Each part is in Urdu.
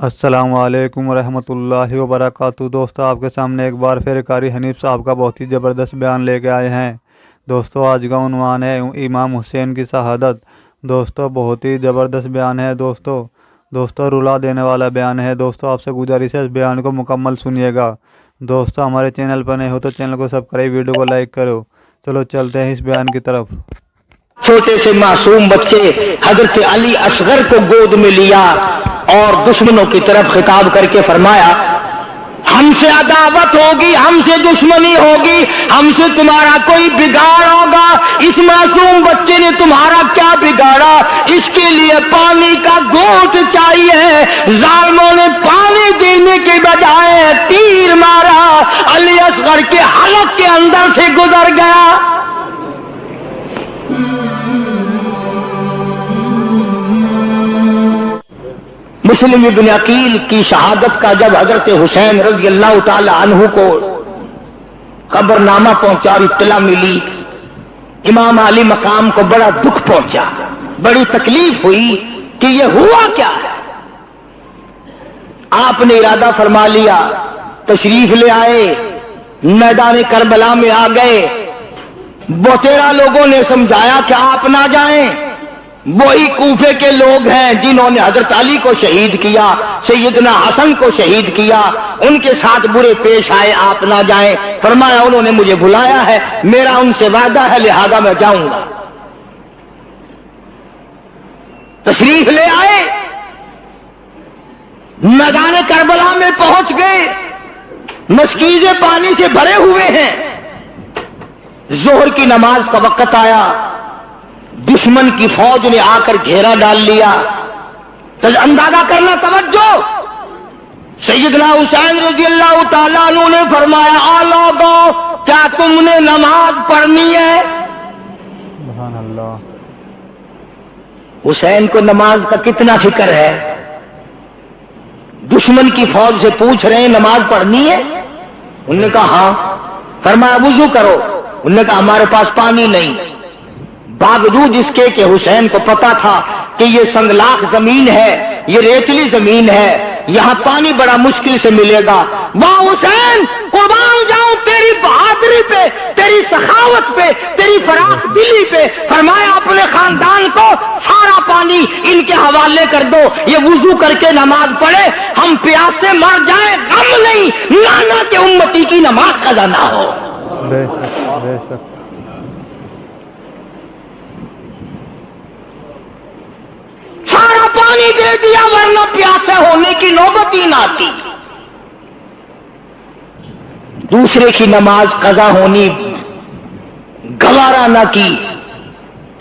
السلام علیکم ورحمۃ اللہ وبرکاتہ۔ دوستو آپ کے سامنے ایک بار پھر قاری حنیف صاحب کا بہت ہی زبردست بیان لے کے آئے ہیں۔ دوستو آج کا عنوان ہے امام حسین کی شہادت۔ دوستو بہت ہی زبردست بیان ہے دوستو رلا دینے والا بیان ہے۔ دوستو آپ سے گزارش ہے اس بیان کو مکمل سنیے گا۔ دوستو ہمارے چینل پر نئے ہو تو چینل کو سبسکرائب، ویڈیو کو لائک کرو۔ چلو چلتے ہیں اس بیان کی طرف۔ چھوٹے سے معصوم بچے حضرت علی اصغر کو گود میں لیا اور دشمنوں کی طرف خطاب کر کے فرمایا، ہم سے عداوت ہوگی، ہم سے دشمنی ہوگی، ہم سے تمہارا کوئی بگاڑ ہوگا، اس معصوم بچے نے تمہارا کیا بگاڑا؟ اس کے لیے پانی کا گھونٹ چاہیے۔ ظالموں نے پانی دینے کے بجائے تیر مارا، علی اصغر کے حلق کے اندر سے گزر گیا۔ مسلم ابن عقیل کی شہادت کا جب حضرت حسین رضی اللہ تعالی عنہ کو خبر نامہ پہنچا اور اطلاع ملی، امام علی مقام کو بڑا دکھ پہنچا، بڑی تکلیف ہوئی کہ یہ ہوا کیا ہے۔ آپ نے ارادہ فرما لیا، تشریف لے آئے، میدان کربلا میں آ گئے۔ بہتیرا لوگوں نے سمجھایا کہ آپ نہ جائیں، وہی کوفے کے لوگ ہیں جنہوں نے حضرت علی کو شہید کیا، سیدنا حسن کو شہید کیا، ان کے ساتھ برے پیش آئے، آپ نہ جائیں۔ فرمایا انہوں نے مجھے بلایا ہے، میرا ان سے وعدہ ہے، لہذا میں جاؤں گا۔ تشریف لے آئے، میدان کربلا میں پہنچ گئے، مشکیزیں پانی سے بھرے ہوئے ہیں۔ ظہر کی نماز کا وقت آیا، دشمن کی فوج نے آ کر گھیرا ڈال لیا۔ اندازہ کرنا، توجہ، سیدنا حسین رضی اللہ تعالیٰ عنہ نے فرمایا، آ لوگوں، کیا تم نے نماز پڑھنی ہے؟ سبحان اللہ۔ حسین کو نماز کا کتنا فکر ہے۔ دشمن کی فوج سے پوچھ رہے ہیں نماز پڑھنی ہے؟ انہوں نے کہا ہاں۔ فرمایا وضو کرو۔ انہوں نے کہا ہمارے پاس پانی نہیں۔ باوجود اس کے کہ حسین کو پتا تھا کہ یہ سنگلاخ زمین ہے، یہ ریتلی زمین ہے، یہاں پانی بڑا مشکل سے ملے گا۔ واہ حسین، قربان جاؤں تیری بہادری پہ، تیری سخاوت پہ، تیری فراخ دلی پہ۔ فرمایا اپنے خاندان کو سارا پانی ان کے حوالے کر دو، یہ وضو کر کے نماز پڑھے، ہم پیاس سے مر جائیں، غم نہیں، لانا کہ امتی کی نماز قضا نہ ہو۔ بے شک بے شک۔ سارا پانی دے دیا، ورنہ پیاسے ہونے کی نوبت ہی نہ آتی۔ دوسرے کی نماز قضا ہونی گوارا نہ کی،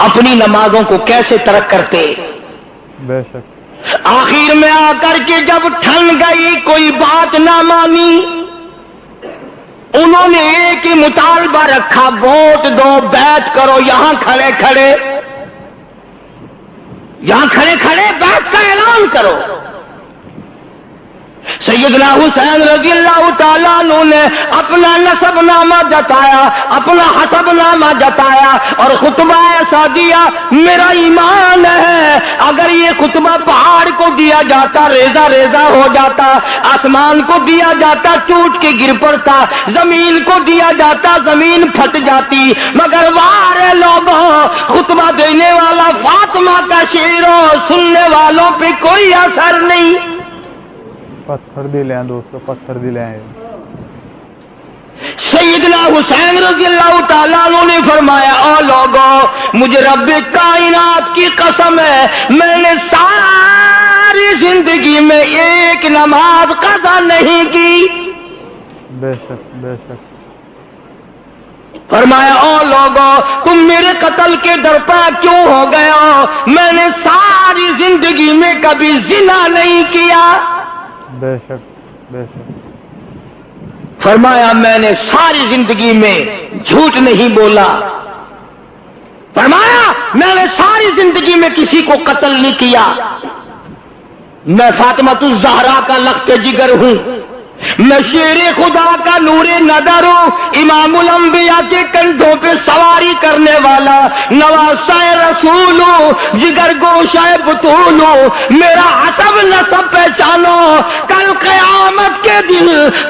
اپنی نمازوں کو کیسے ترک کرتے۔ بے شک۔ آخر میں آ کر کے جب ٹھن گئی، کوئی بات نہ مانی، انہوں نے ایک ہی مطالبہ رکھا، ووٹ دو، بیعت کرو، یہاں کھڑے کھڑے بیعت کا اعلان کرو۔ سیدنا حسین رضی اللہ تعالیٰ عنہ نے اپنا نسب نامہ جتایا، اپنا حسب نامہ جتایا اور خطبہ ایسا دیا، میرا ایمان ہے اگر یہ خطبہ پہاڑ کو دیا جاتا ریزہ ریزہ ہو جاتا، آسمان کو دیا جاتا ٹوٹ کے گر پڑتا، زمین کو دیا جاتا زمین پھٹ جاتی، مگر وارے لوگوں، خطبہ دینے والا فاطمہ کا شعر ہو، سننے والوں پہ کوئی اثر نہیں۔ پتھر دل ہیں دوستو، پتھر دل ہیں۔ سیدنا حسین رضی اللہ تعالیٰ عنہ نے فرمایا، او لوگوں، مجھے رب کائنات کی قسم ہے، میں نے ساری زندگی میں ایک نماز قضا نہیں کی۔ بے شک بے شک۔ فرمایا، او لوگوں، تم میرے قتل کے درپا کیوں ہو گئے ہو؟ میں نے ساری زندگی میں کبھی زنا نہیں کیا۔ بے شک بے شک۔ فرمایا میں نے ساری زندگی میں جھوٹ نہیں بولا۔ فرمایا میں نے ساری زندگی میں کسی کو قتل نہیں کیا۔ میں فاطمۃ الزہرا کا لخت جگر ہوں، میں شیر خدا کا نور نظر ہوں، امام الانبیاء کے کندھوں پہ سواری کرنے والا نواسہ رسول ہوں، جگر گوشہ بطول ہوں، میرا حسب نسب پہچانو،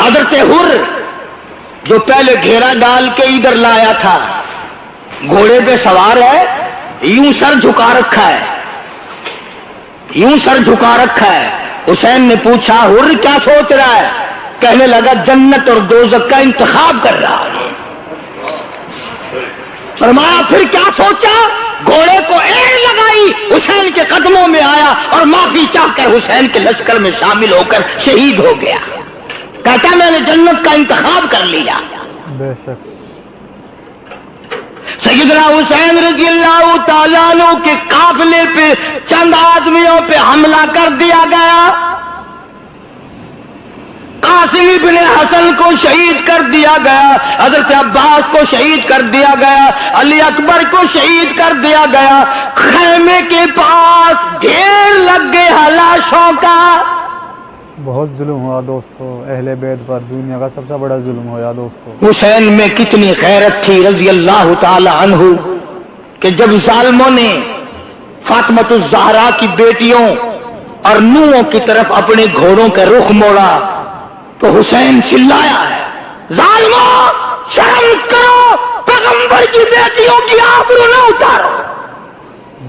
حضرت حر جو پہلے گھیرا ڈال کے ادھر لایا تھا، گھوڑے پہ سوار ہے، یوں سر جھکا رکھا ہے، یوں سر جھکا رکھا ہے۔ حسین نے پوچھا حر کیا سوچ رہا ہے؟ کہنے لگا جنت اور دوزخ کا انتخاب کر رہا ہے۔ فرمایا پھر کیا سوچا؟ گھوڑے کو ایڑ لگائی، حسین کے قدموں میں آیا اور معافی چاہ کر حسین کے لشکر میں شامل ہو کر شہید ہو گیا۔ کہتا میں نے جنت کا انتخاب کر لیا۔ بے شک سیدنا حسین رضی اللہ تعالیٰ عنہ کے قافلے پہ چند آدمیوں پہ حملہ کر دیا گیا، قاسم ابن حسن کو شہید کر دیا گیا، حضرت عباس کو شہید کر دیا گیا، علی اکبر کو شہید کر دیا گیا۔ خیمے کے پاس ڈھیر لگ گئے لاشوں کا۔ بہت ظلم ہوا دوستو اہل بیت پر، دنیا کا سب سے بڑا ظلم ہوا دوستو۔ حسین میں کتنی غیرت تھی رضی اللہ تعالی عنہ کہ جب ظالموں نے فاطمۃ الزہرا کی بیٹیوں اور نوحوں کی طرف اپنے گھوڑوں کا رخ موڑا تو حسین چلایا ہے، ظالموں شرم کرو، پیغمبر کی بیٹیوں کی آبرو نہ اتارو۔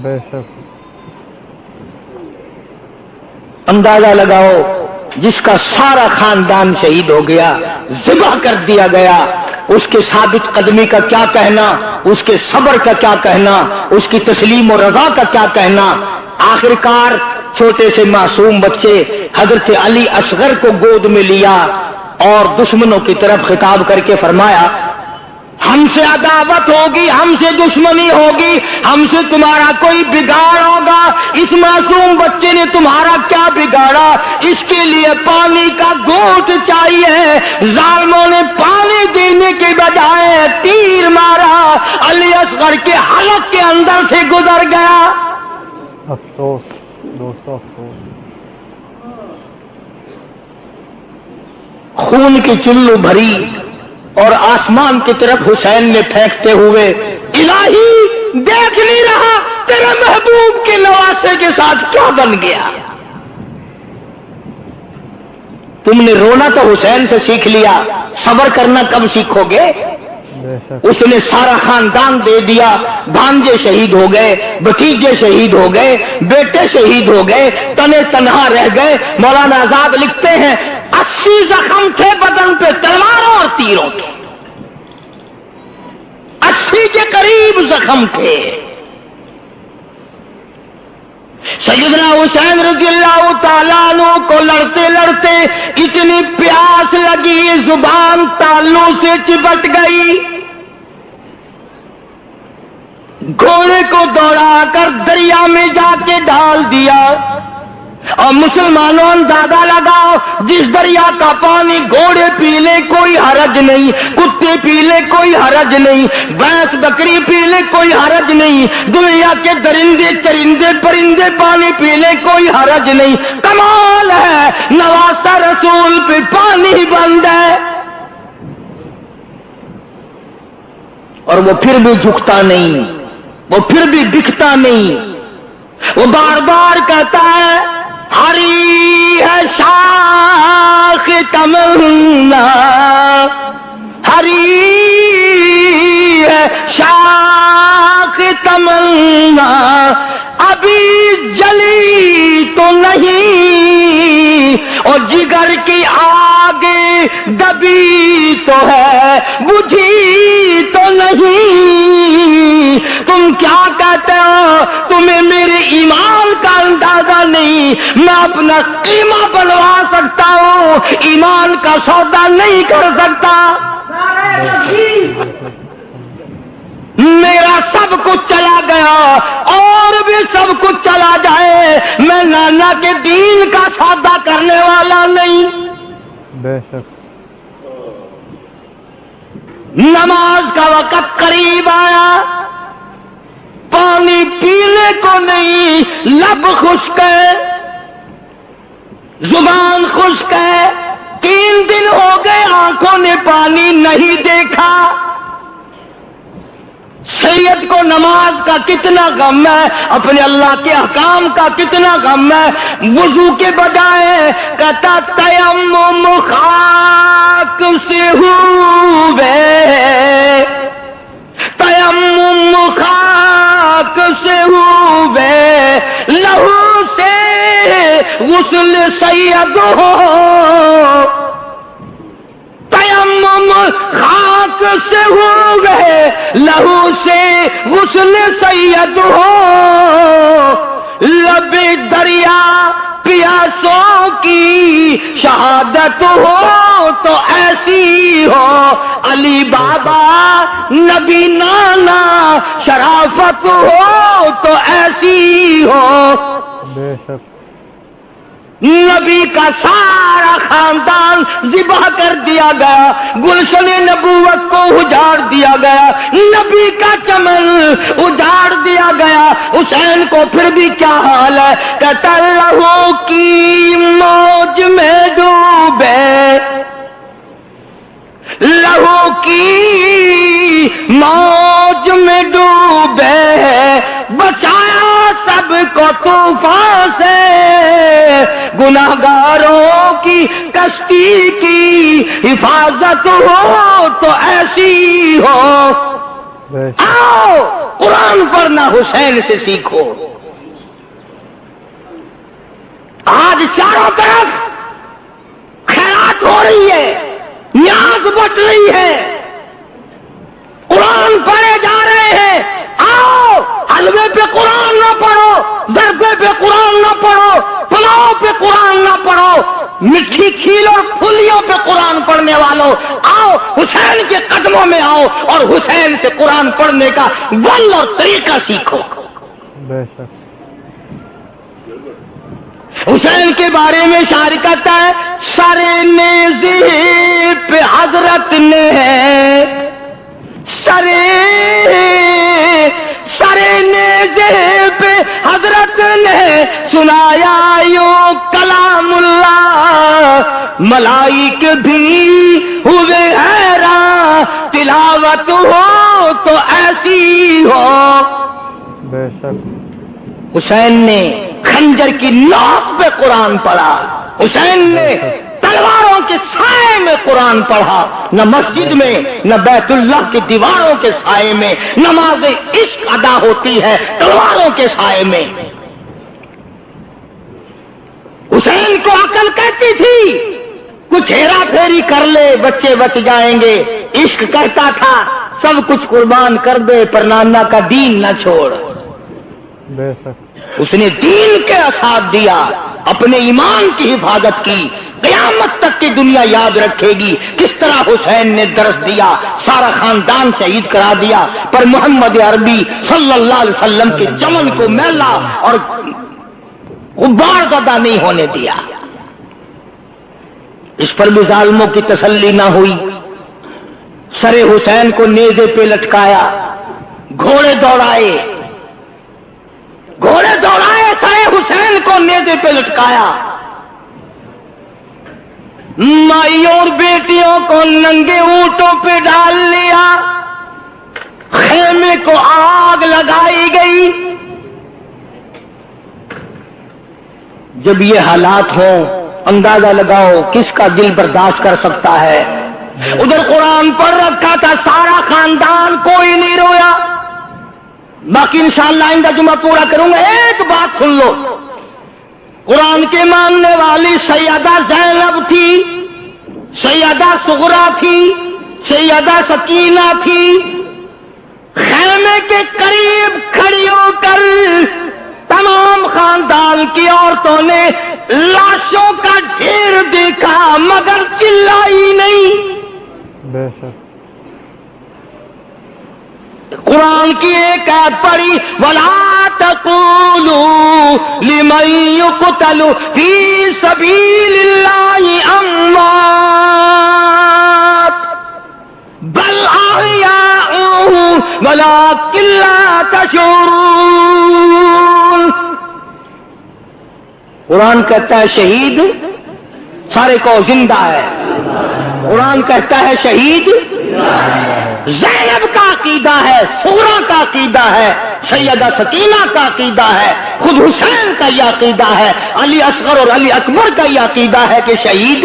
بے شک اندازہ لگاؤ، جس کا سارا خاندان شہید ہو گیا، ذبح کر دیا گیا، اس کے ثابت قدمی کا کیا کہنا، اس کے صبر کا کیا کہنا، اس کی تسلیم و رضا کا کیا کہنا۔ آخرکار چھوٹے سے معصوم بچے حضرت علی اصغر کو گود میں لیا اور دشمنوں کی طرف خطاب کر کے فرمایا ہم سے عداوت ہوگی، ہم سے دشمنی ہوگی، ہم سے تمہارا کوئی بگاڑ ہوگا، اس معصوم بچے نے تمہارا کیا بگاڑا؟ اس کے لیے پانی کا گھونٹ چاہیے۔ ظالموں نے پانی دینے کے بجائے تیر مارا، علی اصغر کے حلق کے اندر سے گزر گیا۔ افسوس دوستو افسوس۔ خون کی چلو بھری اور آسمان کی طرف حسین نے پھینکتے ہوئے، الہی دیکھ نہیں رہا تیرے محبوب کے نواسے کے ساتھ کیا بن گیا؟ تم نے رونا تو حسین سے سیکھ لیا، صبر کرنا کب سیکھو گے؟ بے شک اس نے سارا خاندان دے دیا، بھانجے شہید ہو گئے، بھتیجے شہید ہو گئے، بیٹے شہید ہو گئے، تنے تنہا رہ گئے۔ مولانا آزاد لکھتے ہیں 80 زخم تھے بدن پہ تلواروں اور تیروں کے، 80 کے قریب زخم تھے۔ سیدنا حسین رضی اللہ تعالیٰ عنہ کو لڑتے لڑتے اتنی پیاس لگی، زبان تالوں سے چپٹ گئی، گھوڑے کو دوڑا کر دریا میں جا کے ڈال دیا۔ اور مسلمانوں اندازہ لگاؤ، جس دریا کا پانی گھوڑے پی لے کوئی حرج نہیں، کتے پی لے کوئی حرج نہیں، بھینس بکری پی لے کوئی حرج نہیں، دنیا کے درندے چرندے پرندے پانی پی لے کوئی حرج نہیں۔ کمال ہے نواسہ رسول پہ پانی بند ہے، اور وہ پھر بھی جھکتا نہیں، وہ پھر بھی بکتا نہیں، وہ بار بار کہتا ہے ہری ہے شاخ تمنا، ہری ہے شاخ تمنا، ابھی جلی تو نہیں، اور جگر کی آگ دبی تو ہے، بجھی تو نہیں۔ تم کیا کہتے ہو؟ تمہیں میرے ایمان کا اندازہ نہیں، میں اپنا قیمہ بنوا سکتا ہوں، ایمان کا سودا نہیں کر سکتا۔ میرا سب کچھ چلا گیا اور بھی سب کچھ چلا جائے، میں نانا کے دین کا سودا کرنے والا نہیں۔ بے شک نماز کا وقت قریب آیا، پانی پینے کو نہیں، لب خشک ہے، زبان خشک ہے، 3 دن ہو گئے آنکھوں نے پانی نہیں دیکھا۔ سید کو نماز کا کتنا غم ہے، اپنے اللہ کے احکام کا کتنا غم ہے، وضو کے بجائے کہتا تیمم خاص سے ہوئے تیمم خاک سے ہوئے لہو سے غسل سید ہو تیمم خاک سے ہوئے لہو سے غسل سید ہو لب دریا پیاسوں کی شہادت ہو تو ایسی ہو علی بابا نبی نانا شرافت ہو تو ایسی ہو بے شک نبی کا سارا خاندان ذبح کر دیا گیا گلشن نبوت کو اجاڑ دیا گیا نبی کا چمن اجاڑ دیا گیا حسین کو پھر بھی کیا حال ہے کہتا لہو کی موج میں ڈوبے لہو کی موج میں ڈوبے بچایا سب کو طوفان سے گناہگاروں کی کشتی کی حفاظت ہو تو ایسی ہو بے شک آؤ قرآن پڑھنا حسین سے سیکھو آج چاروں طرف خیرات ہو رہی ہے نیاز بٹ رہی ہے قرآن پڑھے جا رہے ہیں آؤ حلوے پہ قرآن نہ پڑھو درگے پہ قرآن نہ پڑھو پلاؤ پہ قرآن نہ پڑھو مٹھی کھیل اور پھلیوں پہ قرآن پڑھنے والوں آؤ حسین کے قدموں میں آؤ اور حسین سے قرآن پڑھنے کا ول اور طریقہ سیکھو بے شک حسین کے بارے میں شاعر کہتا ہے سارے نیزے پہ حضرت نے سارے نیزے پہ حضرت نے سنایا یوں کلام اللہ ملائک بھی ہوئے حیران تلاوت ہو تو ایسی ہو بے شک حسین نے خنجر کی نوک پہ قرآن پڑھا حسین نے تلواروں کے سائے میں قرآن پڑھا نہ مسجد میں نہ بیت اللہ کی دیواروں کے سائے میں نماز عشق ادا ہوتی ہے تلواروں کے سائے میں حسین کو عقل کہتی تھی کچھ ہیرا پھیری کر لے بچے بچ جائیں گے عشق کہتا تھا سب کچھ قربان کر دے پر نانا کا دین نہ چھوڑ بے شک اس نے دین کے ساتھ دیا اپنے ایمان کی حفاظت کی قیامت تک کی دنیا یاد رکھے گی کس طرح حسین نے درس دیا سارا خاندان شہید کرا دیا پر محمد عربی صلی اللہ علیہ وسلم کے چمن کو میلا اور غبار زدہ نہیں ہونے دیا اس پر بھی ظالموں کی تسلی نہ ہوئی سر حسین کو نیزے پہ لٹکایا گھوڑے دوڑائے سر حسین کو نیزے پہ لٹکایا مائیوں اور بیٹیوں کو ننگے اونٹوں پہ ڈال لیا خیمے کو آگ لگائی گئی جب یہ حالات ہوں اندازہ لگاؤ کس کا دل برداشت کر سکتا ہے ادھر قرآن پڑھ رکھا تھا سارا خاندان کوئی نہیں رویا باقی انشاءاللہ آئندہ جمعہ پورا کروں گا ایک بات سن لو قرآن کے ماننے والی سیدہ زینب تھی سیدہ صغرا تھی سیدہ سکینہ تھی خیمے کے قریب کھڑی ہو کر تمام خاندان کی عورتوں نے لاشوں کا ڈھیر دیکھا مگر چلائی نہیں بے شک قرآن کی ایک آیت پڑھی وَلَا تَقُولُوا لِمَن يُقْتَلُ فِي سَبِيلِ اللَّهِ أَمْوَاتٌ بَلْ أَحْيَاءٌ وَلَكِن لَّا تَشْعُرُونَ قرآن کہتا ہے شہید سارے کو زندہ ہے قرآن کہتا ہے شہید زینب کا عقیدہ ہے صغرا کا عقیدہ ہے سیدہ سکینہ کا عقیدہ ہے خود حسین کا یہ عقیدہ ہے علی اصغر اور علی اکبر کا یہ عقیدہ ہے کہ شہید